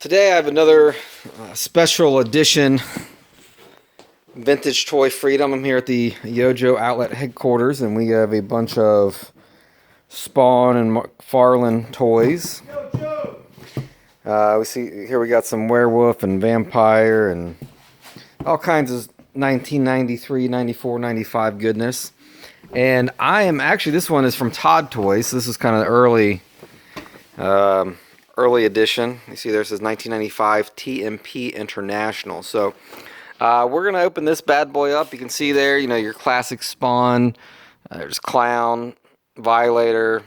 Today I have another special edition Vintage Toy Freedom. I'm here at the Yojo Outlet headquarters, and we have a bunch of Spawn and McFarlane toys. We see here we got some werewolf and vampire and all kinds of 1993, 94, 95 goodness. And I am actually, this one is from Todd Toys. This is kind of the early edition. You see there says 1995 TMP International. So we're going to open this bad boy up. You can see there, you know, your classic Spawn. There's Clown, Violator.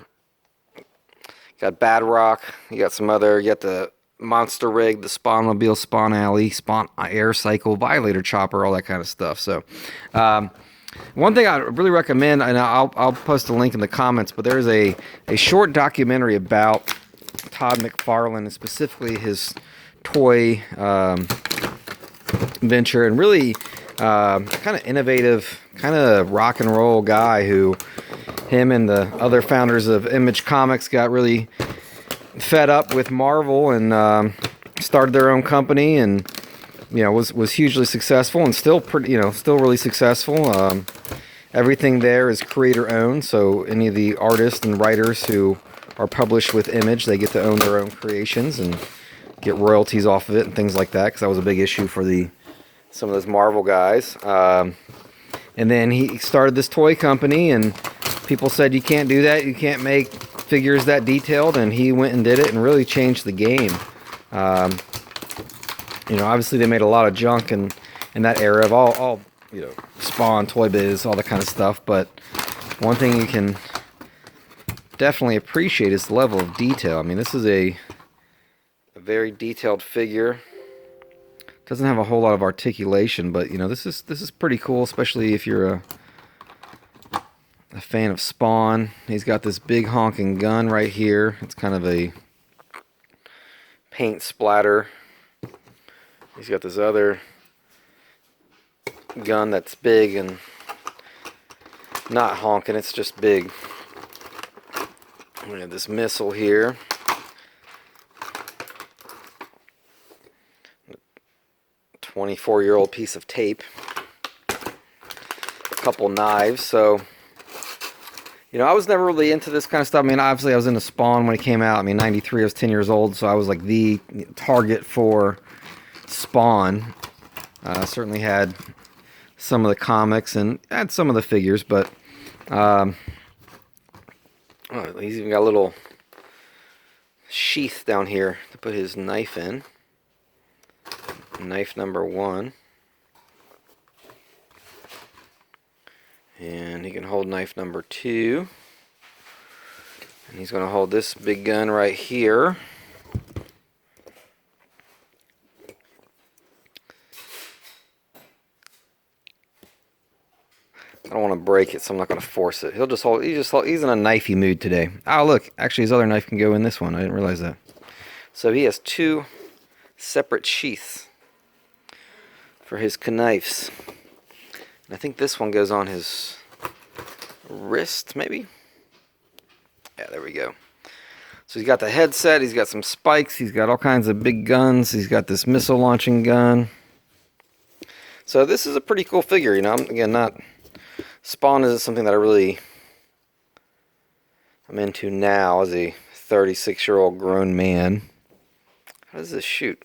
Got Bad Rock. You got some other, you got the Monster Rig, the Spawnmobile, Spawn Alley, Spawn Air Cycle, Violator Chopper, all that kind of stuff. So one thing I really recommend, and I'll post a link in the comments, but there's a short documentary about Todd McFarlane, and specifically his toy venture, and really kind of innovative, kind of rock and roll guy who, him and the other founders of Image Comics got really fed up with Marvel and started their own company, and you know was hugely successful and still pretty, you know, still really successful. Everything there is creator owned, so any of the artists and writers who are published with Image, they get to own their own creations and get royalties off of it and things like that, because that was a big issue for some of those Marvel guys. And then he started this toy company, and people said you can't do that, you can't make figures that detailed, and he went and did it and really changed the game. You know, obviously they made a lot of junk in that era of all you know, Spawn, Toy Biz, all that kind of stuff, but one thing you can definitely appreciate is the level of detail. I mean, this is a very detailed figure. Doesn't have a whole lot of articulation, but you know, this is pretty cool, especially if you're a fan of Spawn. He's got this big honking gun right here. It's kind of a paint splatter. He's got this other gun that's big and not honking, it's just big. We have this missile here. 24-year-old piece of tape. A couple knives. So, you know, I was never really into this kind of stuff. I mean, obviously I was into Spawn when it came out. I mean, 93, I was 10 years old, so I was like the target for Spawn. Certainly had some of the comics and had some of the figures, but oh, he's even got a little sheath down here to put his knife in. Knife number 1. And he can hold knife number 2. And he's going to hold this big gun right here. I don't want to break it, so I'm not going to force it. He'll just hold. He's in a knifey mood today. Oh, look! Actually, his other knife can go in this one. I didn't realize that. So he has 2 separate sheaths for his knives. And I think this one goes on his wrist, maybe. Yeah, there we go. So he's got the headset. He's got some spikes. He's got all kinds of big guns. He's got this missile launching gun. So this is a pretty cool figure. You know, again, not. Spawn isn't something that I'm into now as a 36-year-old grown man. How does this shoot?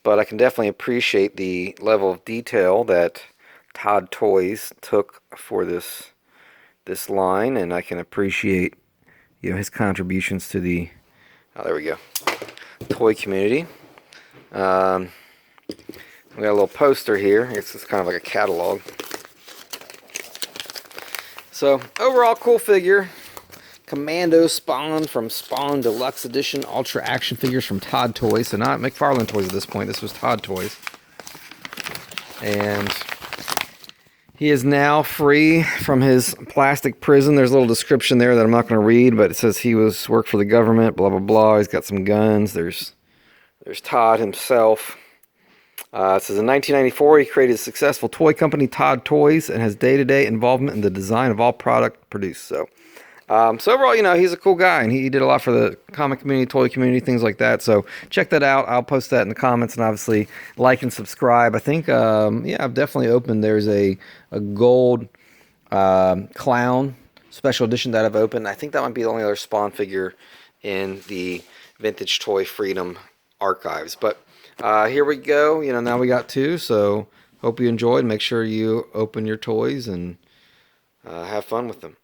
But I can definitely appreciate the level of detail that Todd Toys took for this line, and I can appreciate, you know, his contributions to the there we go, toy community. We got a little poster here. It's just kind of like a catalog. So, overall cool figure. Commando Spawn from Spawn Deluxe Edition Ultra Action Figures from Todd Toys. So not McFarlane Toys at this point. This was Todd Toys. And he is now free from his plastic prison. There's a little description there that I'm not going to read, but it says he worked for the government, blah, blah, blah. He's got some guns. There's Todd himself. It says in 1994 he created a successful toy company, Todd Toys, and has day-to-day involvement in the design of all product produced. So So overall, you know, he's a cool guy, and he did a lot for the comic community, toy community, things like that. So check that out. I'll post that in the comments, and obviously like and subscribe. I think, yeah, I've definitely opened. There's a gold clown special edition that I've opened. I think that might be the only other Spawn figure in the Vintage Toy Freedom archives. But here we go. You know, now we got two. So hope you enjoyed. Make sure you open your toys and have fun with them.